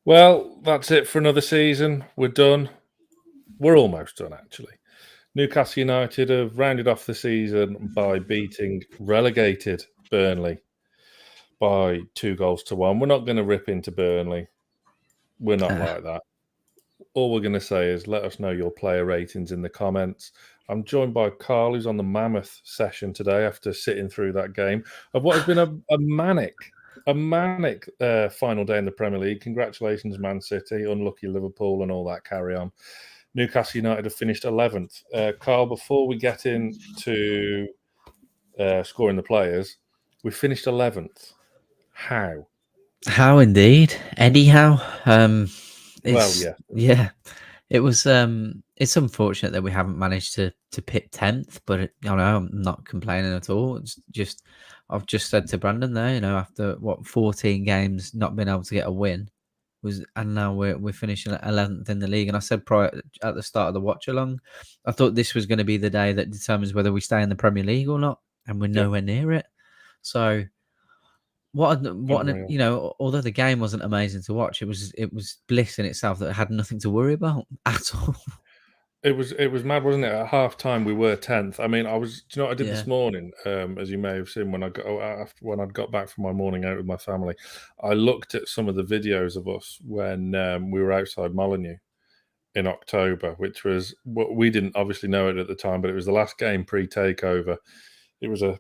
Well, that's it for another season. We're done. We're almost done, actually. Newcastle United have rounded off the season by beating relegated Burnley by 2-1. We're not going to rip into Burnley. We're not like that. All we're going to say is let us know your player ratings in the comments. I'm joined by Carl, who's on the mammoth session today after sitting through that game of what has been a manic final day in the Premier League. Congratulations, Man City, unlucky Liverpool and all that carry on. Newcastle United have finished 11th. Carl, before we get into scoring the players, we finished 11th. How? How indeed, Eddie Howe. Yeah. It was. It's unfortunate that we haven't managed to pip 10th, but I'm not complaining at all. It's just I've just said to Brandon there, after 14 games not being able to get a win, and now we're finishing at 11th in the league. And I said prior at the start of the watch along, I thought this was going to be the day that determines whether we stay in the Premier League or not, and we're nowhere near it. So. Although the game wasn't amazing to watch, it was bliss in itself that had nothing to worry about at all. It was mad, wasn't it? At half time, we were 10th. I mean, do you know what I did this morning? As you may have seen when I'd got back from my morning out with my family, I looked at some of the videos of us when we were outside Molineux in October, which was what we didn't obviously know it at the time, but it was the last game pre-takeover. It was a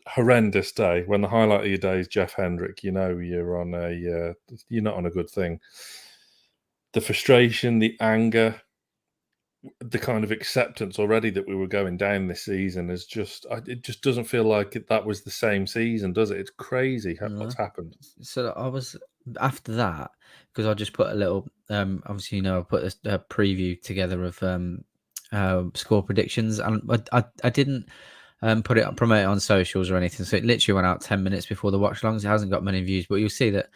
horrendous day. When the highlight of your day is Jeff Hendrick, you're not on a good thing. The frustration, the anger, the kind of acceptance already that we were going down this season is it just doesn't feel like that was the same season, does it? It's crazy what's happened. So I was after that because I just put a little obviously I put a preview together of score predictions, and I didn't promote it on socials or anything, so it literally went out 10 minutes before the watch longs. It hasn't got many views, but you'll see that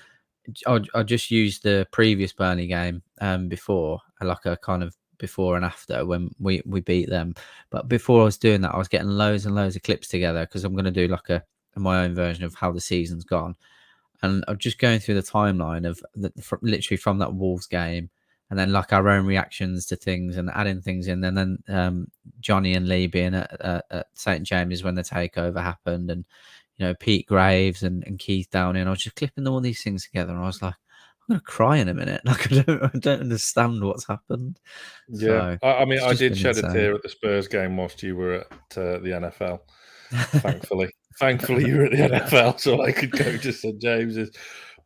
I just used the previous Burnley game before, like a kind of before and after when we beat them. But before I was doing that, I was getting loads and loads of clips together because I'm going to do like my own version of how the season's gone. And I'm just going through the timeline of literally from that Wolves game, and then like our own reactions to things and adding things in. And then Johnny and Lee being at St. James when the takeover happened, and Pete Graves and Keith Downey. And I was just clipping all these things together, and I was like, I'm gonna cry in a minute. Like I don't understand what's happened. Yeah, so I mean, I did shed a tear at the Spurs game whilst you were at the NFL. Thankfully, you were at the NFL, so I could go to St James's.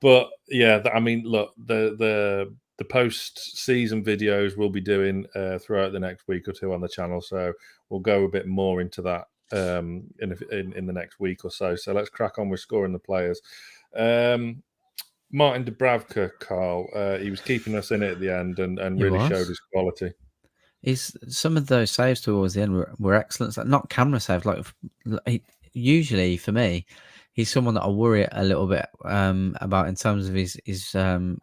But yeah, I mean, look, the post-season videos we'll be doing throughout the next week or two on the channel, so we'll go a bit more into that in the next week or so. So let's crack on with scoring the players. Martin Dubravka, Carl, he was keeping us in it at the end and really showed his quality. Some of those saves towards the end were excellent. Like, not camera saves. Usually for me, he's someone that I worry a little bit about in terms of his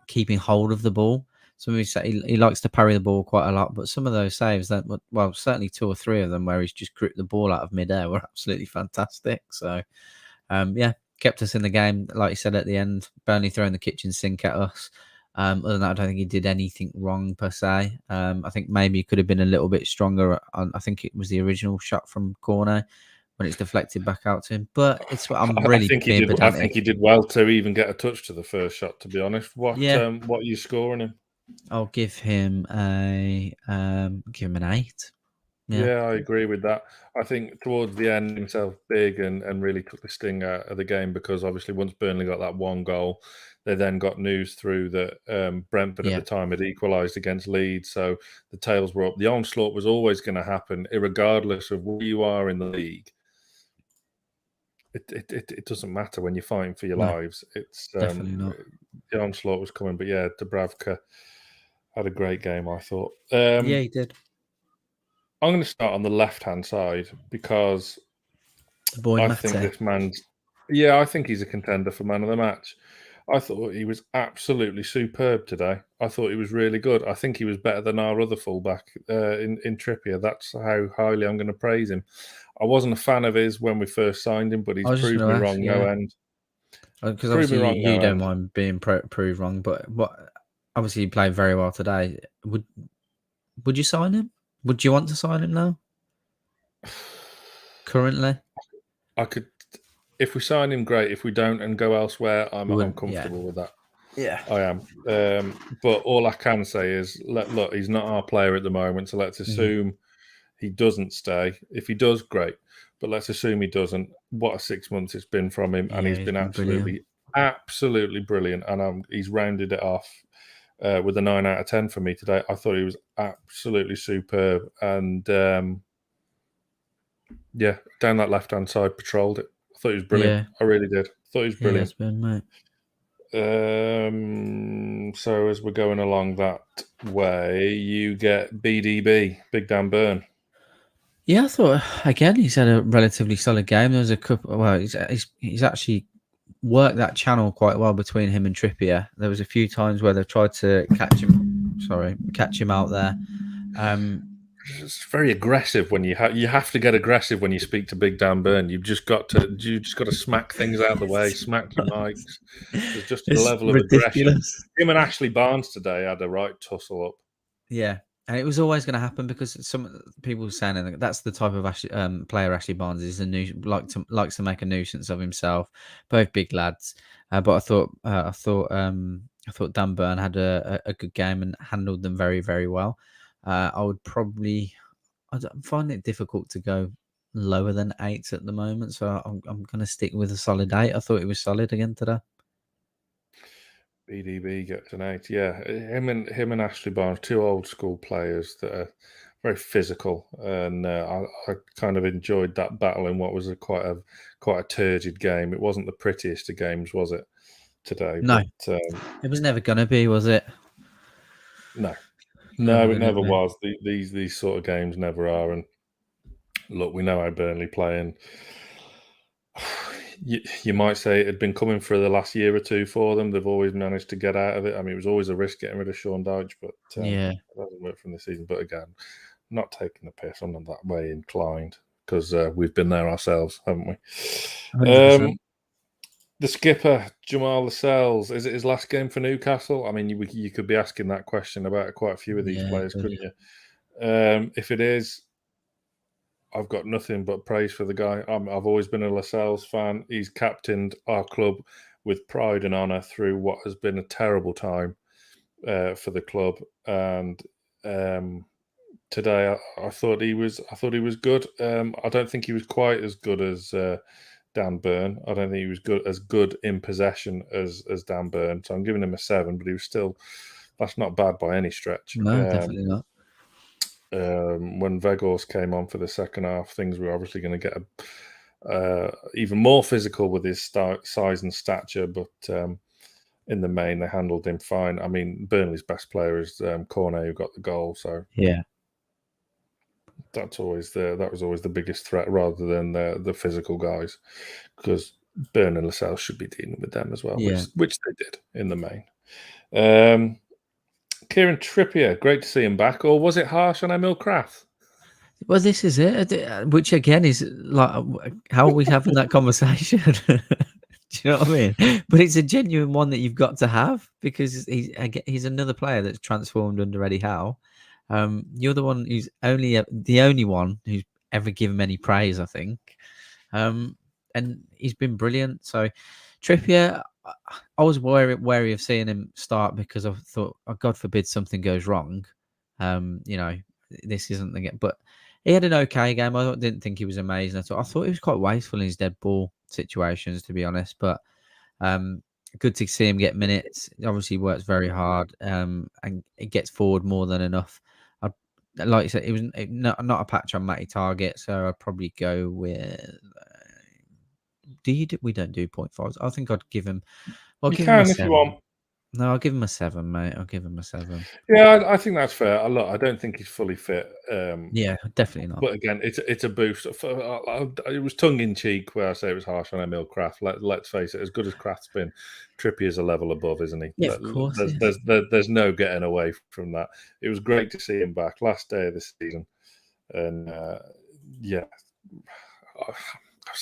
keeping hold of the ball. Some of he likes to parry the ball quite a lot, but some of those saves certainly 2 or 3 of them where he's just gripped the ball out of midair were absolutely fantastic. So kept us in the game, like you said at the end. Burnley throwing the kitchen sink at us. Other than that, I don't think he did anything wrong per se. I think maybe he could have been a little bit stronger. I think it was the original shot from corner when it's deflected back out to him. But it's what I'm really being pedantic. I think he did well to even get a touch to the first shot, to be honest. What are you scoring him? I'll give him an 8. Yeah, I agree with that. I think towards the end, himself big and really took the sting out of the game because obviously once Burnley got that one goal, they then got news through that Brentford at the time had equalised against Leeds, so the tails were up. The onslaught was always going to happen, irregardless of where you are in the league. It doesn't matter when you're fighting for your lives. It's definitely not. The onslaught was coming, but yeah, Dubravka had a great game, I thought. Yeah, he did. I'm going to start on the left-hand side because I think this man's... Yeah, I think he's a contender for man of the match. I thought he was absolutely superb today. I thought he was really good. I think he was better than our other fullback in Trippier. That's how highly I'm going to praise him. I wasn't a fan of his when we first signed him, but he's proved me wrong no end. Because obviously you don't mind being proved wrong, but obviously he played very well today. Would you sign him? Would you want to sign him now? Currently, I could, if we sign him, great. If we don't and go elsewhere, I'm comfortable with that. Yeah, I am. But all I can say is, look, he's not our player at the moment, so let's assume he doesn't stay. If he does, great. But let's assume he doesn't. What a 6 months it's been from him, and he's been absolutely brilliant. And he's rounded it off with a 9 out of 10 for me today. I thought he was absolutely superb, and yeah, down that left-hand side, patrolled it. I thought he was brilliant. I really did. I thought he was brilliant. He has been, mate. So as we're going along that way, you get BDB, Big Dan Burn. Yeah, I thought again he's had a relatively solid game. There was a couple. Well, he's actually worked that channel quite well between him and Trippier. There was a few times where they tried to catch him out there. It's very aggressive when you have to get aggressive when you speak to Big Dan Burn. You just got to smack things out of the way, smack your mics. There's just a level of aggression. Him and Ashley Barnes today had a right tussle up. Yeah, and it was always going to happen because some people were saying that's the type of player Ashley Barnes is. Likes to make a nuisance of himself. Both big lads, but I thought Dan Burn had a good game and handled them very, very well. I find it difficult to go lower than 8 at the moment, so I'm going to stick with a solid 8. I thought it was solid again today. BDB gets an 8. Yeah, him and Ashley Barnes, two old school players that are very physical, and I kind of enjoyed that battle in what was quite a turgid game. It wasn't the prettiest of games, was it, today? No, but, it was never going to be, was it? No, it never was. These sort of games never are. And look, we know how Burnley play, and you might say it had been coming for the last year or two for them. They've always managed to get out of it. I mean, it was always a risk getting rid of Sean Dyche, but it hasn't worked from this season. But again, not taking the piss. I'm not that way inclined because we've been there ourselves, haven't we? The skipper, Jamal Lascelles, is it his last game for Newcastle? I mean, you could be asking that question about quite a few of these players, couldn't you? If it is, I've got nothing but praise for the guy. I've always been a Lascelles fan. He's captained our club with pride and honour through what has been a terrible time for the club. And today, I thought he was good. I don't think he was quite as good as Dan Burn. I don't think he was as good in possession as Dan Burn. So I'm giving him a 7, but he was still, that's not bad by any stretch. No, definitely not. When Weghorst came on for the second half, things were obviously going to get even more physical with his size and stature, but in the main, they handled him fine. I mean, Burnley's best player is Cornet, who got the goal. So yeah, that was always the biggest threat, rather than the physical guys, because Burn and Lascelles should be dealing with them as well, which they did in the main. Kieran Trippier, great to see him back. Or was it harsh on Emil Kraft? Well, this is it. Which again is like, how are we having that conversation? Do you know what I mean? But it's a genuine one that you've got to have, because he's another player that's transformed under Eddie Howe. You're the one who's the only one who's ever given him any praise, I think. And he's been brilliant. So Trippier, I was wary of seeing him start, because I thought, oh, God forbid something goes wrong. This isn't the game. But he had an okay game. I didn't think he was amazing at all. I thought he was quite wasteful in his dead ball situations, to be honest. But good to see him get minutes. Obviously, he works very hard, and it gets forward more than enough. Like you said, it was not a patch on Matty Targett, so I'd probably go with. We don't do 0.5s. I think I'd give him. Well, you can if you want. No, I'll give him a 7, mate. I'll give him a 7. Yeah, I think that's fair. Look, I don't think he's fully fit. Yeah, definitely not. But again, it's a boost. It was tongue in cheek where I say it was harsh on Emil Kraft. Let's face it, as good as Kraft's been, Trippier's a level above, isn't he? Yeah, of course. There's no getting away from that. It was great to see him back last day of the season, and I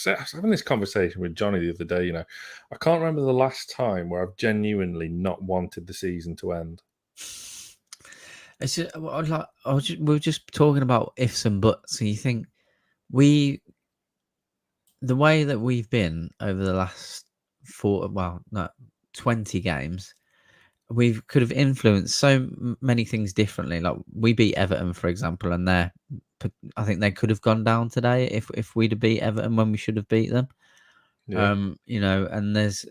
was having this conversation with Johnny the other day. I can't remember the last time where I've genuinely not wanted the season to end. It's just, we were just talking about ifs and buts, and you think the way that we've been over the last 20 games, we could have influenced so many things differently. Like we beat Everton, for example, and I think they could have gone down today if we'd have beat Everton when we should have beat them. Yeah. And there's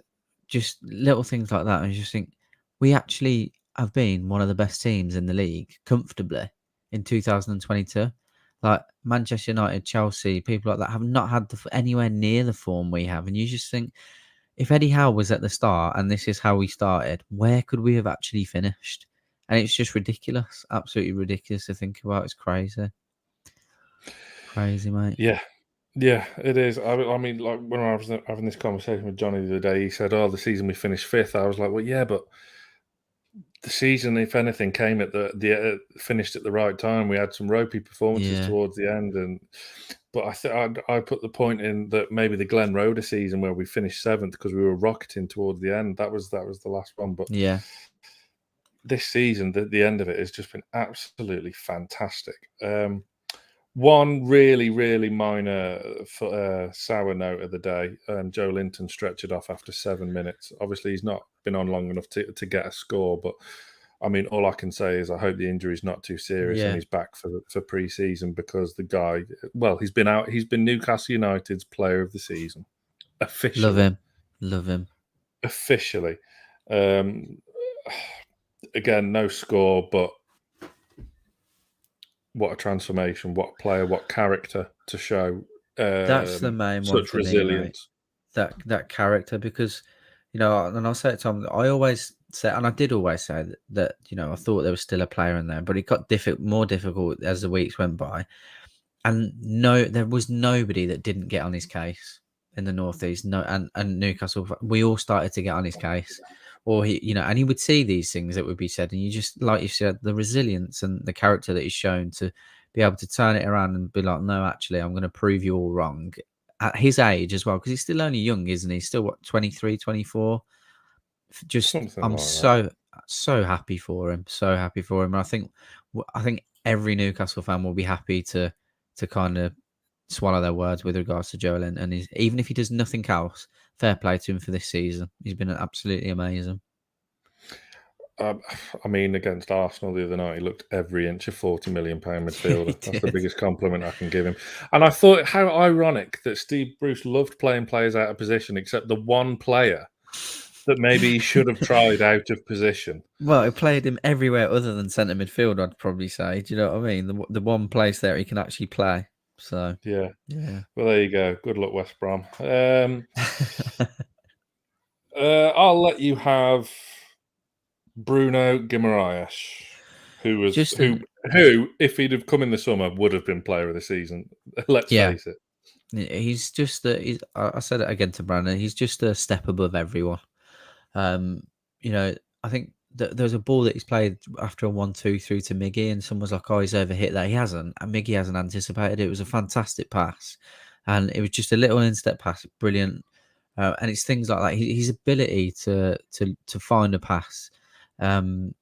just little things like that. And you just think we actually have been one of the best teams in the league comfortably in 2022. Like Manchester United, Chelsea, people like that have not had anywhere near the form we have. And you just think, if Eddie Howe was at the start and this is how we started, where could we have actually finished? And it's just ridiculous, absolutely ridiculous to think about. It's crazy. Crazy, mate. Yeah. Yeah, it is. I mean, like when I was having this conversation with Johnny the other day, he said, "Oh, the season we finished fifth." I was like, "Well, yeah, but the season, if anything, came at the finished at the right time. We had some ropey performances towards the end, but I put the point in that maybe the Glen Roeder season where we finished seventh because we were rocketing towards the end. That was the last one. But this season, the end of it has just been absolutely fantastic. One really, really minor sour note of the day. Joelinton stretchered off after 7 minutes. Obviously, he's not been on long enough to get a score. But, I mean, all I can say is I hope the injury is not too serious and he's back for pre-season because the guy, well, he's been Newcastle United's player of the season. Officially. Love him. Officially. Again, no score, but what a transformation, what player, what character to show. That's the main one such for resilience. Me, mate. That character, because, and I'll say it, Tom, I always say, and I did always say that I thought there was still a player in there, but it got more difficult as the weeks went by. And there was nobody that didn't get on his case in the Northeast. No, and Newcastle, we all started to get on his case. Or and he would see these things that would be said, and you just, like you said, the resilience and the character that he's shown to be able to turn it around and be like, no, actually, I'm going to prove you all wrong at his age as well, because he's still only young, isn't he? Still, what, 23, 24? Just, Something I'm like so happy for him. So happy for him. And I think every Newcastle fan will be happy to kind of swallow their words with regards to Joelinton. And even if he does nothing else, fair play to him for this season. He's been absolutely amazing. I mean, against Arsenal the other night, he looked every inch a £40 million midfielder. That's the biggest compliment I can give him. And I thought how ironic that Steve Bruce loved playing players out of position, except the one player that maybe he should have tried out of position. Well, he played him everywhere other than centre midfield, I'd probably say. Do you know what I mean? The one place there he can actually play. So yeah. Well, there you go. Good luck, West Brom. I'll let you have Bruno Guimaraes, who if he'd have come in the summer, would have been player of the season. Let's face it. He's just I said it again to Brandon. He's just a step above everyone. I think there's a ball that he's played after a 1-2 through to Miggy, and someone's like, "Oh, he's overhit that." He hasn't, and Miggy hasn't anticipated it. It was a fantastic pass, and it was just a little instep pass, brilliant. And it's things like that. His ability to find a pass along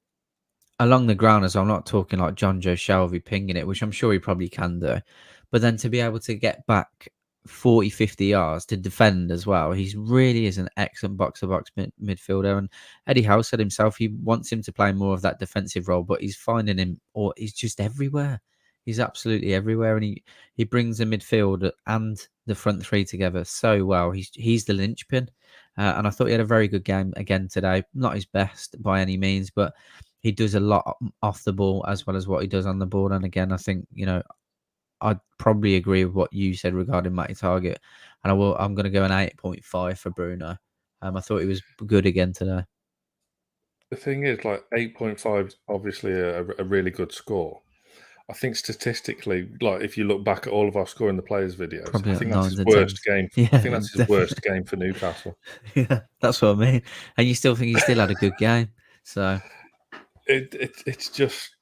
the ground, as I'm not talking like John Joe Shelby pinging it, which I'm sure he probably can do, but then to be able to get back 40, 50 yards to defend as well. He really is an excellent box-to-box midfielder. And Eddie Howe said himself he wants him to play more of that defensive role, but he's finding him, or he's just everywhere. He's absolutely everywhere, and he brings the midfield and the front three together so well. He's the linchpin, and I thought he had a very good game again today. Not his best by any means, but he does a lot off the ball as well as what he does on the ball. And again, I think I'd probably agree with what you said regarding Matty Targett, and I'm going to go an 8.5 for Bruno. I thought he was good again today. The thing is, like 8.5 is obviously a really good score. I think statistically, like if you look back at all of our scoring the players videos, probably I think that's his worst game. I think that's his worst game for Newcastle. Yeah, that's what I mean. And you still think he still had a good game, so it's just.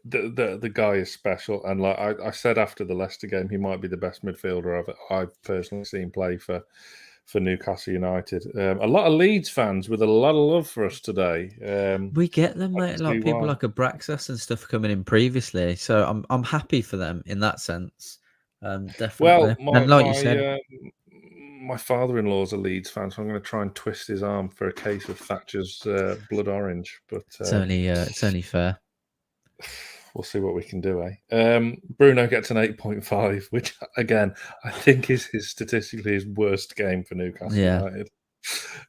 The guy is special, and like I said after the Leicester game, he might be the best midfielder I've personally seen play for for Newcastle United. A lot of Leeds fans with a lot of love for us today. We get them, mate. Like people why. like Abraxas and stuff coming in previously, so I'm happy for them in that sense. Definitely. Well, And like you said, my father-in-law's a Leeds fan, so I'm going to try and twist his arm for a case of Thatcher's blood orange. But it's only fair. We'll see what we can do, Bruno gets an 8.5, which again I think is statistically his worst game for Newcastle United,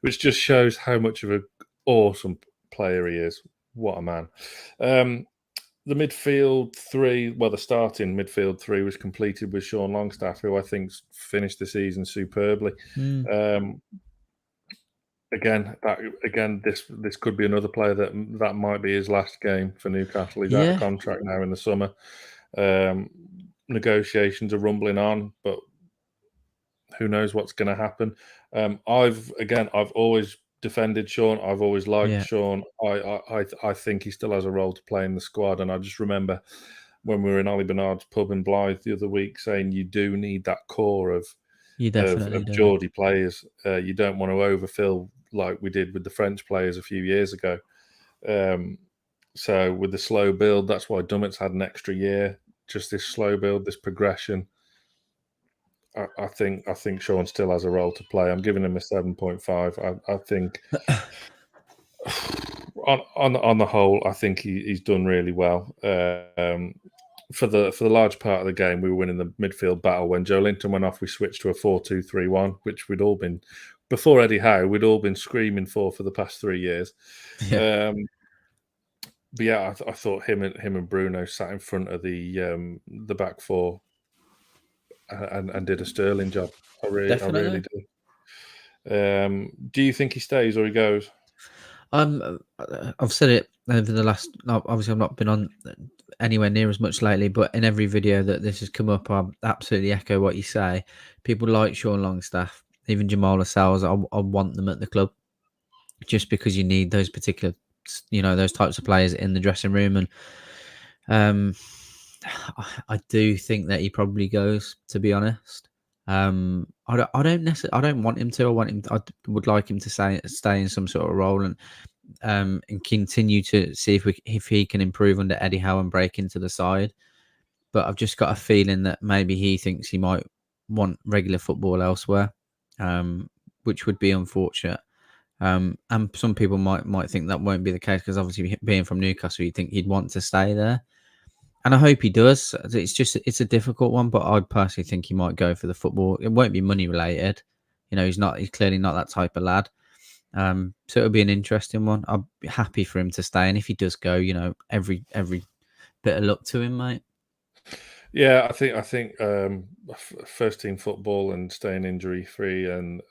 which just shows how much of an awesome player he is. What a man! The midfield three, the starting midfield three was completed with Sean Longstaff, who I think finished the season superbly. Again, this could be another player that might be his last game for Newcastle. He's out of contract now in the summer. Negotiations are rumbling on, but who knows what's going to happen. I've always defended Sean. I've always liked Sean. I think he still has a role to play in the squad. And I just remember when we were in Ollie Bernard's pub in Blythe the other week saying you do need that core of Geordie players. You don't want to overfill like we did with the French players a few years ago. So with the slow build, that's why Dummett's had an extra year. Just this slow build, this progression. I think Sean still has a role to play. I'm giving him a 7.5. I think on the whole, I think he's done really well. For the large part of the game, we were winning the midfield battle. When Joelinton went off, we switched to a 4-2-3-1, which we'd all been before Eddie Howe. We'd all been screaming for the past 3 years. But yeah, I thought him and Bruno sat in front of the back four. And did a sterling job. I really do. Do you think he stays or he goes? I've said it over the last. Obviously, I've not been on anywhere near as much lately, but in every video that this has come up, I absolutely echo what you say. People like Sean Longstaff, even Jamal Lascelles. I want them at the club just because you need those particular, those types of players in the dressing room, and I do think that he probably goes. To be honest, I don't want him to. I would like him to stay in some sort of role and continue to see if he can improve under Eddie Howe and break into the side. But I've just got a feeling that maybe he thinks he might want regular football elsewhere, which would be unfortunate. And some people might think that won't be the case because obviously being from Newcastle, you'd think he'd want to stay there. And I hope he does. It's a difficult one, but I personally think he might go for the football. It won't be money related. He's clearly not that type of lad. So it'll be an interesting one. I'll be happy for him to stay. And if he does go, every bit of luck to him, mate. Yeah, I think first team football and staying injury free and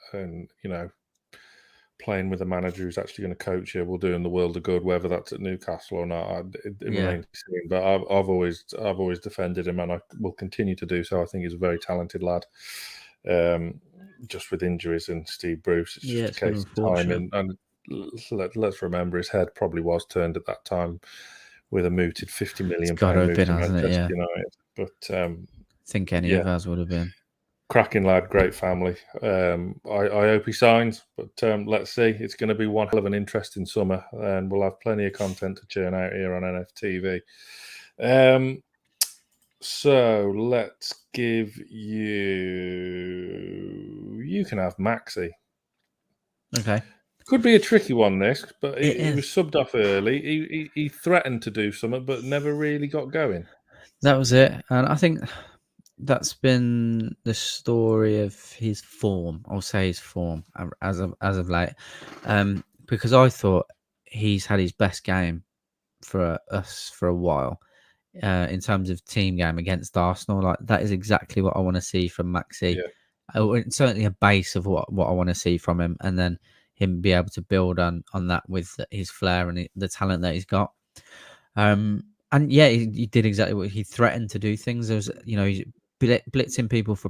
playing with a manager who's actually going to coach you will do in the world of good, whether that's at Newcastle or not. It remains to be seen. But I've always defended him, and I will continue to do so. I think he's a very talented lad. Just with injuries and Steve Bruce, it's just a case of time. And let's remember, his head probably was turned at that time with a mooted £50 million move to Manchester United. But I think any of us would have been. Cracking lad, great family. I hope he signs, but let's see. It's going to be one hell of an interesting summer, and we'll have plenty of content to churn out here on NFTV. So let's give you can have Maxi. Okay. Could be a tricky one, this, but he was subbed off early. He threatened to do something, but never really got going. That was it, and I think that's been the story of his form. I'll say his form as of late, because I thought he's had his best game for us for a while in terms of team game against Arsenal. Like that is exactly what I want to see from Maxi. It's certainly a base of what I want to see from him, and then him be able to build on that with his flair and the talent that he's got. And yeah, he did exactly what he threatened to do. Things there was, he's blitzing people for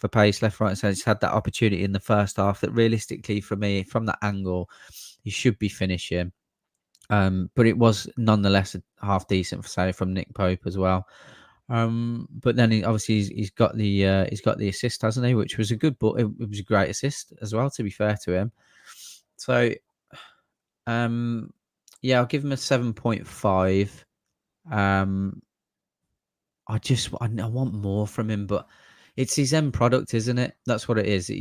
pace left, right, and center. He's had that opportunity in the first half that realistically, for me, from that angle, he should be finishing. But it was nonetheless a half decent, say, from Nick Pope as well. But then he's got the assist, hasn't he? Which was a good, but it was a great assist as well. To be fair to him, so yeah, I'll give him a 7.5. I want more from him, but it's his end product, isn't it? That's what it is.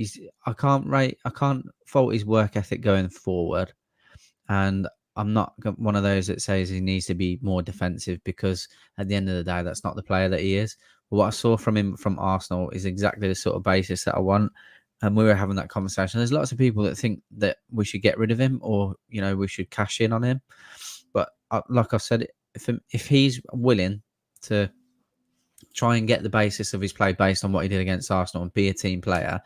I can't fault his work ethic going forward, and I'm not one of those that says he needs to be more defensive, because at the end of the day, that's not the player that he is. But what I saw from him from Arsenal is exactly the sort of basis that I want. And we were having that conversation. There's lots of people that think that we should get rid of him, or we should cash in on him. But like I said, if he's willing to try and get the basis of his play based on what he did against Arsenal and be a team player,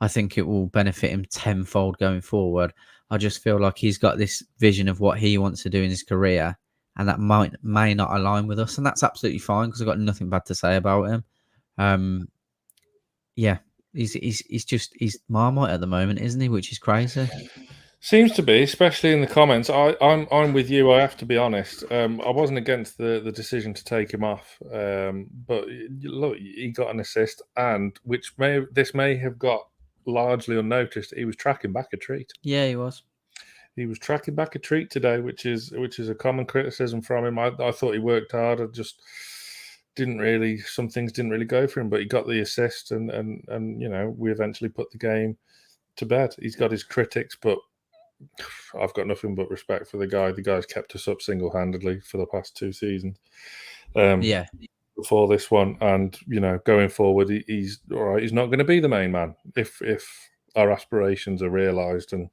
I think it will benefit him tenfold going forward. I just feel like he's got this vision of what he wants to do in his career, and that may not align with us, and that's absolutely fine, because I've got nothing bad to say about him. Yeah, he's Marmite at the moment, isn't he? Which is crazy. Seems to be, especially in the comments. I'm with you. I have to be honest. I wasn't against the decision to take him off, but look, he got an assist, and this may have got largely unnoticed. He was tracking back a treat. Yeah, he was. He was tracking back a treat today, which is a common criticism from him. I thought he worked hard. I just some things didn't really go for him, but he got the assist, and we eventually put the game to bed. He's got his critics, but I've got nothing but respect for the guy. The guy's kept us up single-handedly for the past 2 seasons. Yeah. Before this one, and going forward, he's all right. He's not going to be the main man if our aspirations are realised, and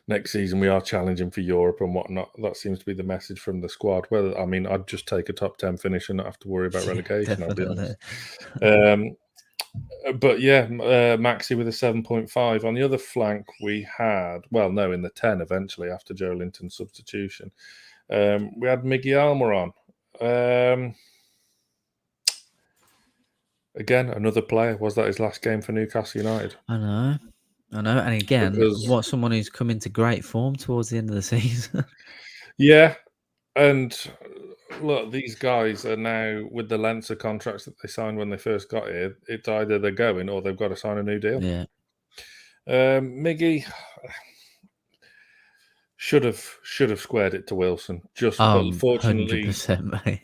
next season we are challenging for Europe and whatnot. That seems to be the message from the squad. I'd just take a top 10 finish and not have to worry about relegation. I'll be honest. But yeah, Maxi with a 7.5. On the other flank, we had, in the 10 eventually after Joelinton's substitution, we had Miggy Almiron. Again, another player. Was that his last game for Newcastle United? I know. And again, what someone who's come into great form towards the end of the season. Yeah, and look, these guys are now, with the lengths of contracts that they signed when they first got here, it's either they're going or they've got to sign a new deal. Yeah. Miggy should have squared it to Wilson. But unfortunately, 100%, mate.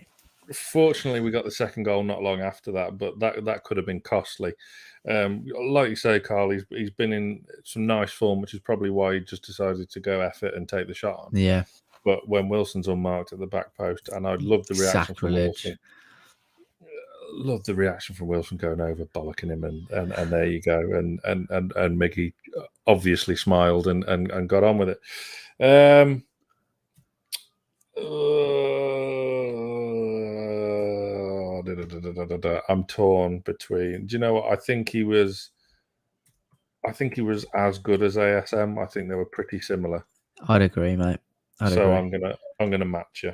Fortunately, we got the second goal not long after that, but that could have been costly. Like you say, Carl, he's been in some nice form, which is probably why he just decided to go effort and take the shot on. Yeah. But when Wilson's unmarked at the back post, and I'd love the reaction from Wilson. Love the reaction from Wilson going over, bollocking him, and there you go. And Miggy obviously smiled and got on with it. I'm torn between. Do you know what? I think he was as good as ASM. I think they were pretty similar. I'd agree, mate. I'm gonna match you.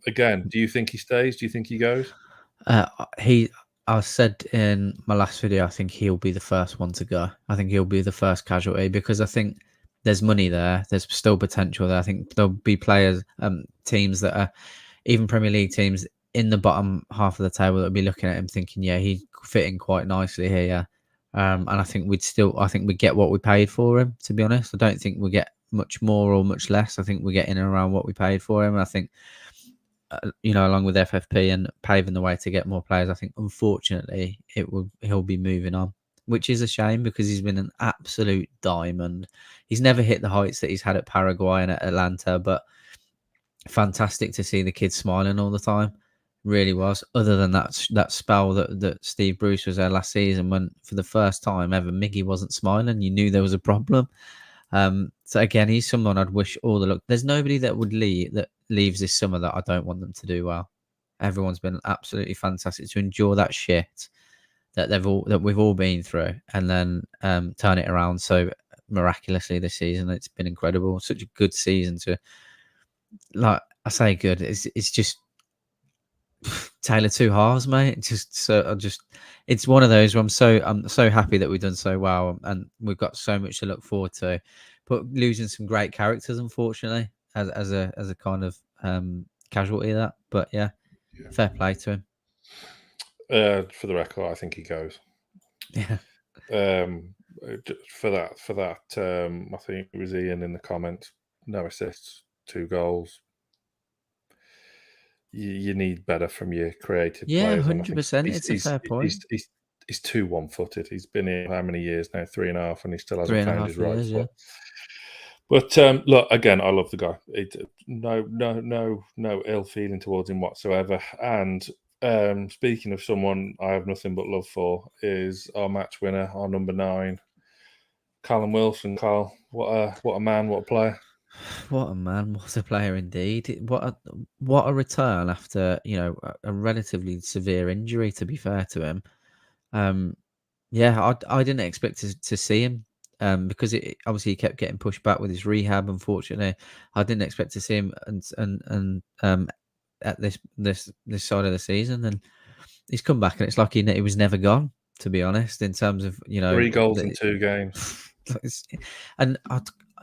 Again, do you think he stays? Do you think he goes? I said in my last video, I think he'll be the first one to go. I think he'll be the first casualty, because I think there's money there. There's still potential there. I think there'll be players, teams that are even Premier League teams in the bottom half of the table that'll be looking at him thinking, yeah, he'd fit in quite nicely here. And I think we'd get what we paid for him, to be honest. I don't think we get much more or much less. I think we're getting around what we paid for him. And I think, along with FFP and paving the way to get more players, I think unfortunately he'll be moving on, which is a shame, because he's been an absolute diamond. He's never hit the heights that he's had at Paraguay and at Atlanta, but fantastic to see the kids smiling all the time. Really was. Other than that spell that Steve Bruce was there last season, when for the first time ever Miggy wasn't smiling, you knew there was a problem. So again, he's someone I'd wish all the luck. There's nobody that leaves this summer that I don't want them to do well. Everyone's been absolutely fantastic to endure that shit that we've all been through, and then turn it around so miraculously this season. It's been incredible. Such a good season to, like I say, good. It's just Taylor two halves, mate. It's one of those where I'm so happy that we've done so well, and we've got so much to look forward to. But losing some great characters, unfortunately, as a kind of casualty of that. But yeah, fair play to him. For the record, I think he goes. Yeah. For that, I think it was Ian in the comments. No assists, 2 goals. You need better from your creative Yeah, players, and I think 100%. It's a fair point. he's too one-footed. He's been here how many years now? 3.5, and he still hasn't found his 3.5 right years, yeah. foot. But look, again, I love the guy. No ill feeling towards him whatsoever. And speaking of someone I have nothing but love for, is our match winner, our number 9, Callum Wilson. Carl, what a man, what a player. What a man, what a player indeed. What a return after, a relatively severe injury, to be fair to him. Yeah, I didn't expect to see him because obviously he kept getting pushed back with his rehab. Unfortunately, I didn't expect to see him and at this side of the season, and he's come back, and it's like he was never gone. To be honest, in terms of 3 goals in 2 games. And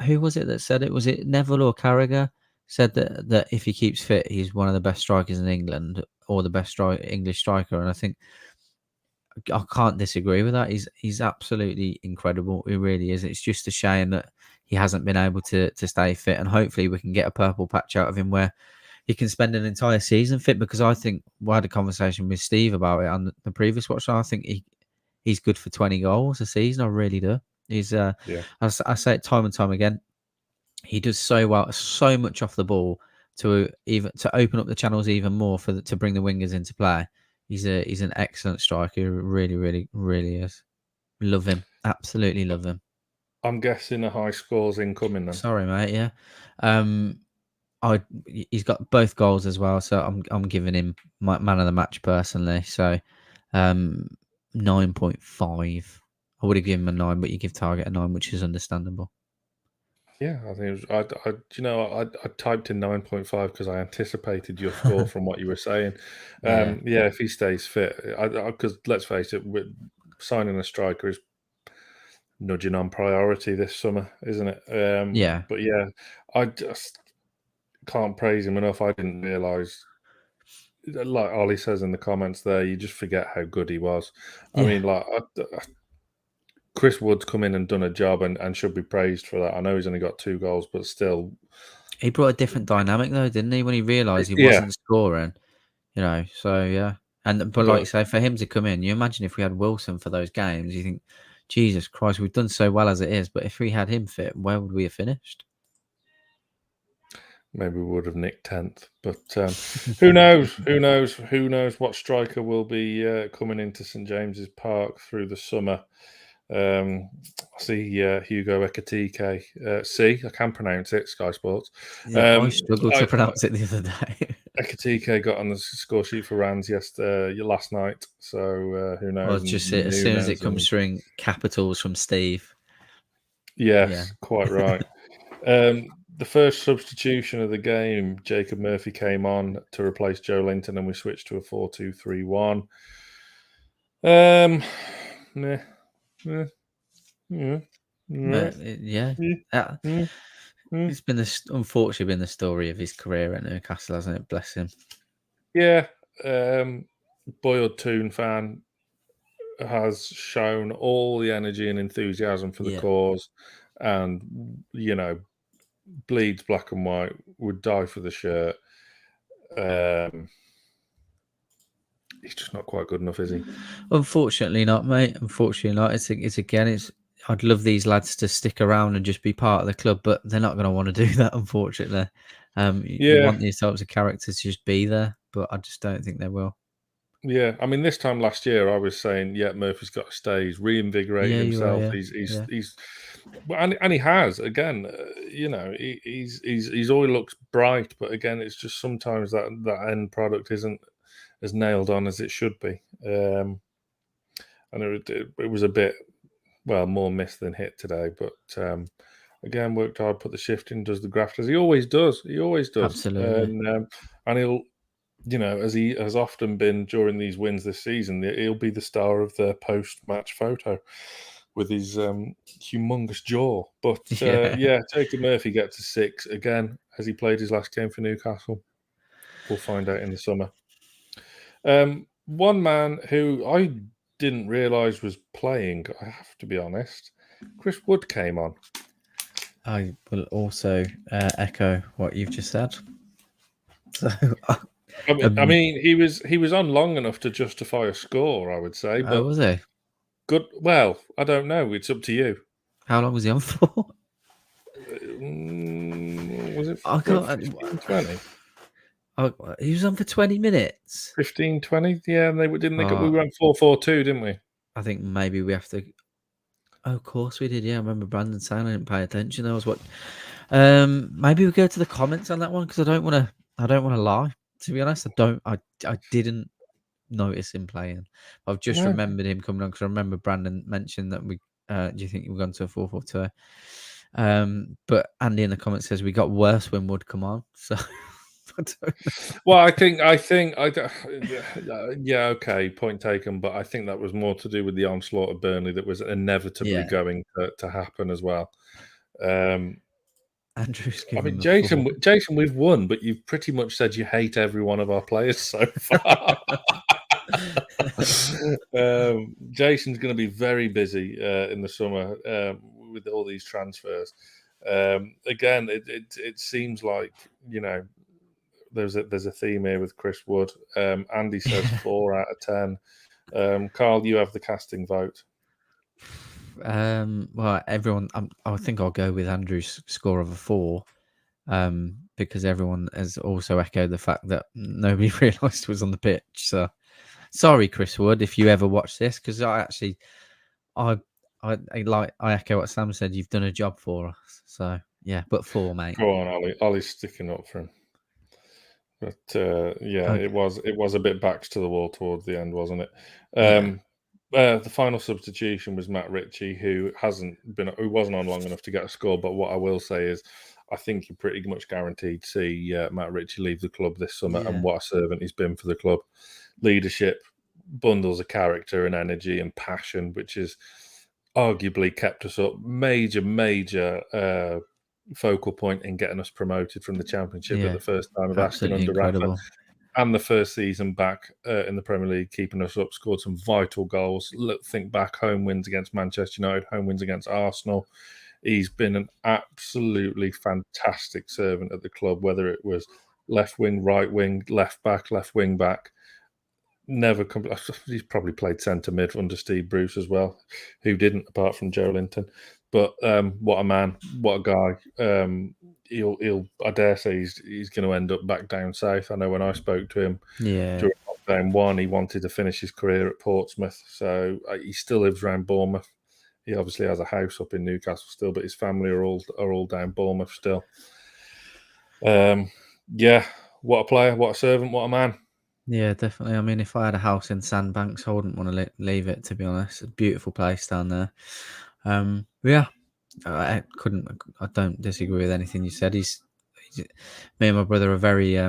who was it that said it? Was it Neville or Carragher said that if he keeps fit, he's one of the best strikers in England or the best English striker? And I think I can't disagree with that. He's absolutely incredible. He really is. It's just a shame that he hasn't been able to stay fit, and hopefully we can get a purple patch out of him where he can spend an entire season fit. Because I think we had a conversation with Steve about it on the previous watch. I think he's good for 20 goals a season. I really do. He's I say it time and time again. He does so well, so much off the ball to open up the channels even more to bring the wingers into play. He's an excellent striker. Really, really, really is. Love him. Absolutely love him. I'm guessing a high score's incoming then. Sorry, mate. Yeah. He's got both goals as well, so I'm giving him my man of the match personally. So, 9.5. I would have given him a 9, but you give Targett a 9, which is understandable. Yeah, I think it was. I typed in 9.5 because I anticipated your score from what you were saying. Yeah, if he stays fit, because let's face it, signing a striker is nudging on priority this summer, isn't it? Yeah. But yeah, I just can't praise him enough. I didn't realise, like Ollie says in the comments there, you just forget how good he was. I mean, like Chris Wood's come in and done a job and should be praised for that. I know he's only got 2 goals, but still. He brought a different dynamic though, didn't he? When he realised he wasn't scoring, so yeah. But like you say, for him to come in, you imagine if we had Wilson for those games, you think, Jesus Christ, we've done so well as it is, but if we had him fit, where would we have finished? Maybe we would have nicked 10th, but who knows? Who knows what striker will be coming into St James's Park through the summer? I see Hugo Ekitike. I can pronounce it. Sky Sports. Yeah, I struggled to pronounce it the other day. Ekitike got on the score sheet for Rans last night. So who knows? Well, just as soon as it comes through in capitals from Steve. Yes, quite right. The first substitution of the game, Jacob Murphy came on to replace Joelinton, and we switched to a 4-2-3-1. It's been unfortunately been the story of his career at Newcastle, hasn't it? Bless him. Yeah, Boyd Toon fan has shown all the energy and enthusiasm for the cause, and bleeds black and white, would die for the shirt. He's just not quite good enough, is he? Unfortunately not, mate. Unfortunately not. I'd love these lads to stick around and just be part of the club, but they're not going to want to do that, unfortunately. You want these types of characters to just be there, but I just don't think they will. Yeah, I mean, this time last year, I was saying, Murphy's got to stay. He's reinvigorated himself. He's and he has again. He's always looks bright, but again, it's just sometimes that end product isn't as nailed on as it should be. And it was a bit more miss than hit today, but again, worked hard, put the shift in, does the graft as he always does. Absolutely, and he'll. As he has often been during these wins this season, he'll be the star of the post-match photo with his humongous jaw. But Jacob Murphy gets a 6 again as he played his last game for Newcastle. We'll find out in the summer. one man who I didn't realise was playing, I have to be honest, Chris Wood came on. I will also echo what you've just said. So, I mean, he was on long enough to justify a score, I would say. But was he? Good. Well, I don't know. It's up to you. How long was he on for? Was it 15-20? He was on for 20 minutes. 15-20? Yeah, and we went 4-4-2, didn't we? I think maybe we have to. Oh, of course we did. Yeah, I remember Brandon saying I didn't pay attention. That was what. Maybe we go to the comments on that one because I don't want to lie. To be honest, I didn't notice him playing. I've just remembered him coming on because I remember Brandon mentioned that we. Do you think we're going to a 4-4-2? But Andy in the comments says we got worse when Wood come on. So. Well, I think, yeah, okay, point taken. But I think that was more to do with the onslaught of Burnley that was inevitably going to happen as well. Andrew's I mean, Jason, we've won, but you've pretty much said you hate every one of our players so far. Jason's going to be very busy in the summer with all these transfers. Again, it seems like, you know, there's a theme here with Chris Wood. Andy says 4 out of 10. Carl, you have the casting vote. Well, everyone, I think I'll go with Andrew's score of a 4, because everyone has also echoed the fact that nobody realised was on the pitch. So, sorry, Chris Wood, if you ever watch this, because I echo what Sam said. You've done a job for us. So yeah, but 4, mate. Go on, Ollie. Ollie's sticking up for him. But yeah, okay. It was a bit backs to the wall towards the end, wasn't it? The final substitution was Matt Ritchie, who wasn't on long enough to get a score. But what I will say is, I think you're pretty much guaranteed to see Matt Ritchie leave the club this summer. And what a servant he's been for the club. Leadership, bundles of character and energy and passion, which has arguably kept us up. Major focal point in getting us promoted from the Championship at the first time of Aston under Rafa, and the first season back in the Premier League, keeping us up, scored some vital goals. Think back, home wins against Manchester United, home wins against Arsenal. He's been an absolutely fantastic servant at the club, whether it was left wing, right wing, left back, left wing back. He's probably played centre mid under Steve Bruce as well, who didn't, apart from Joelinton. But what a man, what a guy. He'll I dare say he's going to end up back down south. I know when I spoke to him during lockdown 1, he wanted to finish his career at Portsmouth. So he still lives around Bournemouth. He obviously has a house up in Newcastle still, but his family are all down Bournemouth still. Yeah, what a player, what a servant, what a man. Yeah, definitely. I mean, if I had a house in Sandbanks, I wouldn't want to leave it, to be honest. It's a beautiful place down there. Yeah, I don't disagree with anything you said. Me and my brother are very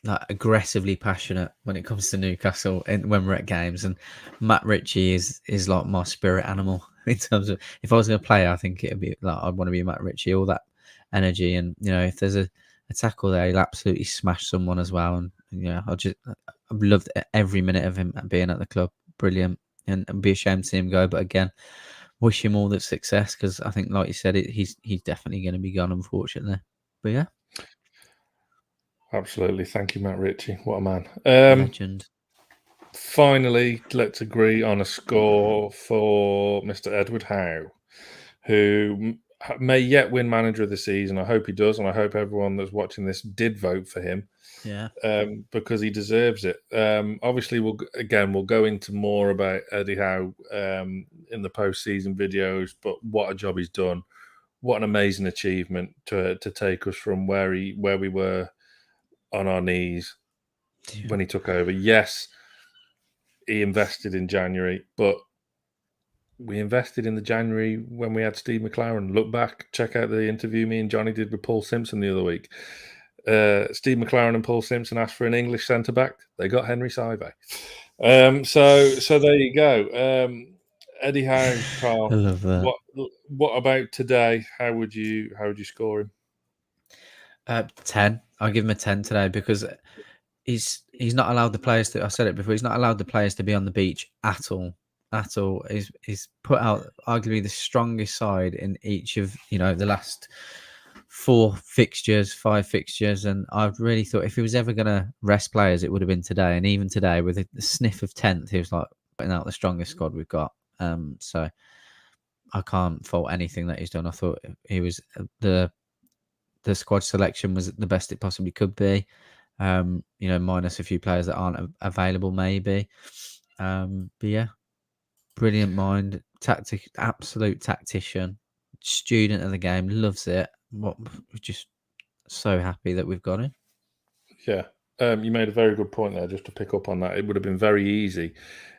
like aggressively passionate when it comes to Newcastle and when we're at games. And Matt Ritchie is like my spirit animal in terms of, if I was going to play, I think it'd be like I'd want to be Matt Ritchie. All that energy, and you know, if there's a tackle there, he'll absolutely smash someone as well. And you know, I've loved every minute of him being at the club. Brilliant. And I'd be ashamed to see him go, but again, wish him all the success, because I think, like you said, he's definitely going to be gone, unfortunately. But yeah, absolutely. Thank you, Matt Ritchie. What a man. Legend. Finally, let's agree on a score for Mr. Edward Howe, who may yet win Manager of the Season. I hope he does, and I hope everyone that's watching this did vote for him. Yeah, because he deserves it. Obviously, we'll go into more about Eddie Howe in the post-season videos. But what a job he's done! What an amazing achievement to take us from where we were on our knees when he took over. Yes, he invested in January, but we invested in the January when we had Steve McLaren. Look back, check out the interview me and Johnny did with Paul Simpson the other week. Steve McLaren and Paul Simpson asked for an English centre-back. They got Henry Saive. So there you go. Eddie Howe, Carl. I love that. What about today? How would you score him? 10. I'll give him a 10 today, because he's not allowed the players to. I said it before. He's not allowed the players to be on the beach at all. At all. He's put out arguably the strongest side in each of the last 5 fixtures, and I really thought if he was ever going to rest players, it would have been today. And even today, with a sniff of 10th, he was like putting out the strongest squad we've got. So I can't fault anything that he's done. I thought he was the squad selection was the best it possibly could be. Minus a few players that aren't available, maybe. But yeah, brilliant mind, absolute tactician, student of the game, loves it. We're just so happy that we've got him. Yeah. You made a very good point there, just to pick up on that. It would have been very easy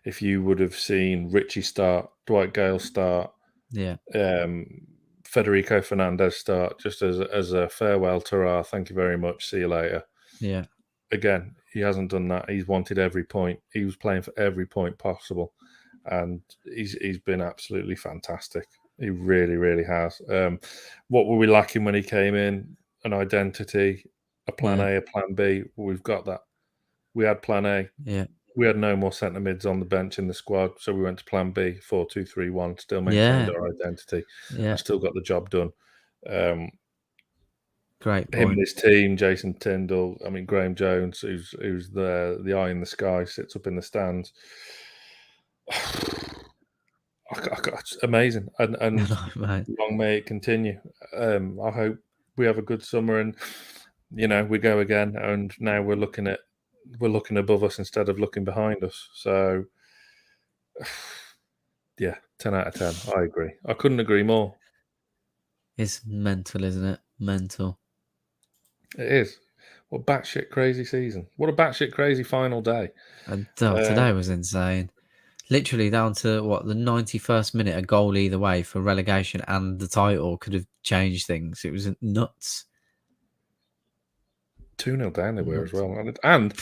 if you would have seen Ritchie start, Dwight Gale start, Federico Fernandez start, just as a farewell to thank you very much, see you later. Yeah. Again, he hasn't done that. He's wanted every point. He was playing for every point possible, and he's been absolutely fantastic. He really, really has. What were we lacking when he came in? An identity, a plan A, a plan B. We've got that. We had plan A. Yeah. We had no more centre mids on the bench in the squad, so we went to plan B, 4-2-3-1. Still maintained our identity. Yeah. And still got the job done. Great point. Him and his team, Jason Tyndall. I mean, Graham Jones, who's the eye in the sky, sits up in the stands. It's amazing, and long may it continue. I hope we have a good summer, and we go again. And now we're looking above us instead of looking behind us. So, yeah, 10 out of 10. I agree. I couldn't agree more. It's mental, isn't it? Mental. It is. What a batshit crazy season. What a batshit crazy final day. And today was insane. Literally down to the 91st minute, a goal either way for relegation and the title could have changed things. It was nuts. 2-0 down they were as well. And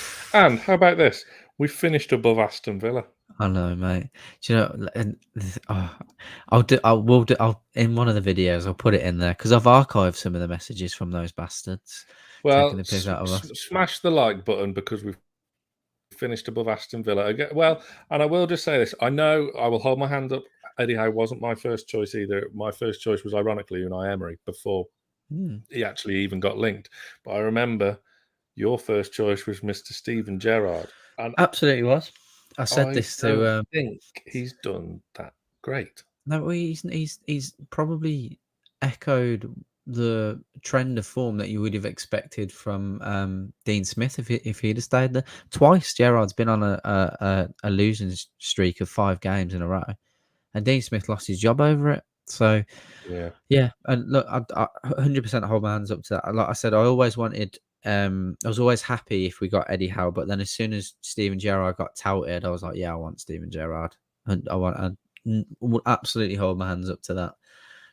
how about this? We finished above Aston Villa. I know, mate. Do you know? I'll in one of the videos I'll put it in there because I've archived some of the messages from those bastards. Well, smash the like button because we've finished above Aston Villa again. Well, and I will just say this: I know I will hold my hand up. Eddie Howe wasn't my first choice either. My first choice was ironically Unai Emery before he actually even got linked. But I remember your first choice was Mr. Steven Gerrard. And absolutely was. I said this to. I think he's done that great. No, he's probably echoed the trend of form that you would have expected from Dean Smith if he'd have stayed there. Twice Gerrard's been on a losing streak of 5 games in a row, and Dean Smith lost his job over it. So yeah, and look, I 100% hold my hands up to that. Like I said, I always wanted. I was always happy if we got Eddie Howe, but then as soon as Steven Gerrard got touted, I was like, yeah, I want Steven Gerrard, and I would absolutely hold my hands up to that.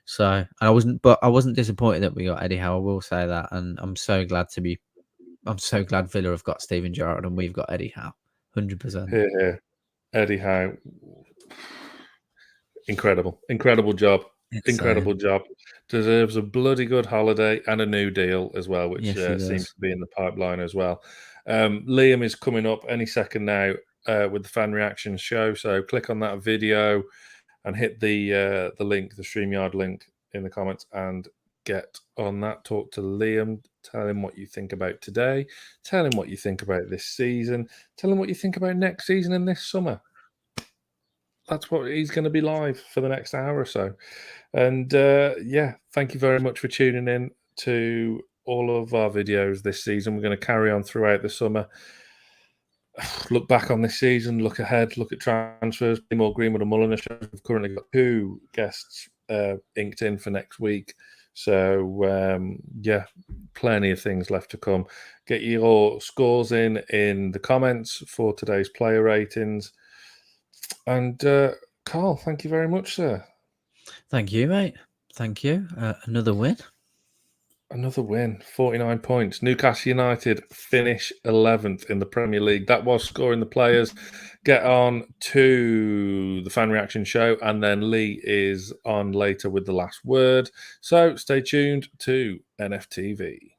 So I wasn't disappointed that we got Eddie Howe. I will say that, and I'm so glad Villa have got Steven Gerrard and we've got Eddie Howe, 100%. Yeah, Eddie Howe, incredible job. Incredible job. Deserves a bloody good holiday and a new deal as well, which seems to be in the pipeline as well. Liam is coming up any second now with the fan reaction show. So click on that video and hit the link, the StreamYard link in the comments, and get on that. Talk to Liam. Tell him what you think about today. Tell him what you think about this season. Tell him what you think about next season and this summer. That's what he's going to be live for the next hour or so. And thank you very much for tuning in to all of our videos this season. We're going to carry on throughout the summer. Look back on this season, look ahead, look at transfers, more Greenwood and Mulliner shows. We've currently got 2 guests inked in for next week. So, plenty of things left to come. Get your scores in the comments for today's player ratings. And Carl, thank you very much, sir. Thank you, mate. Thank you. Another win. Another win. 49 points. Newcastle United finish 11th in the Premier League. That was Scoring the Players. Get on to the fan reaction show, and then Lee is on later with the last word. So stay tuned to NFTV.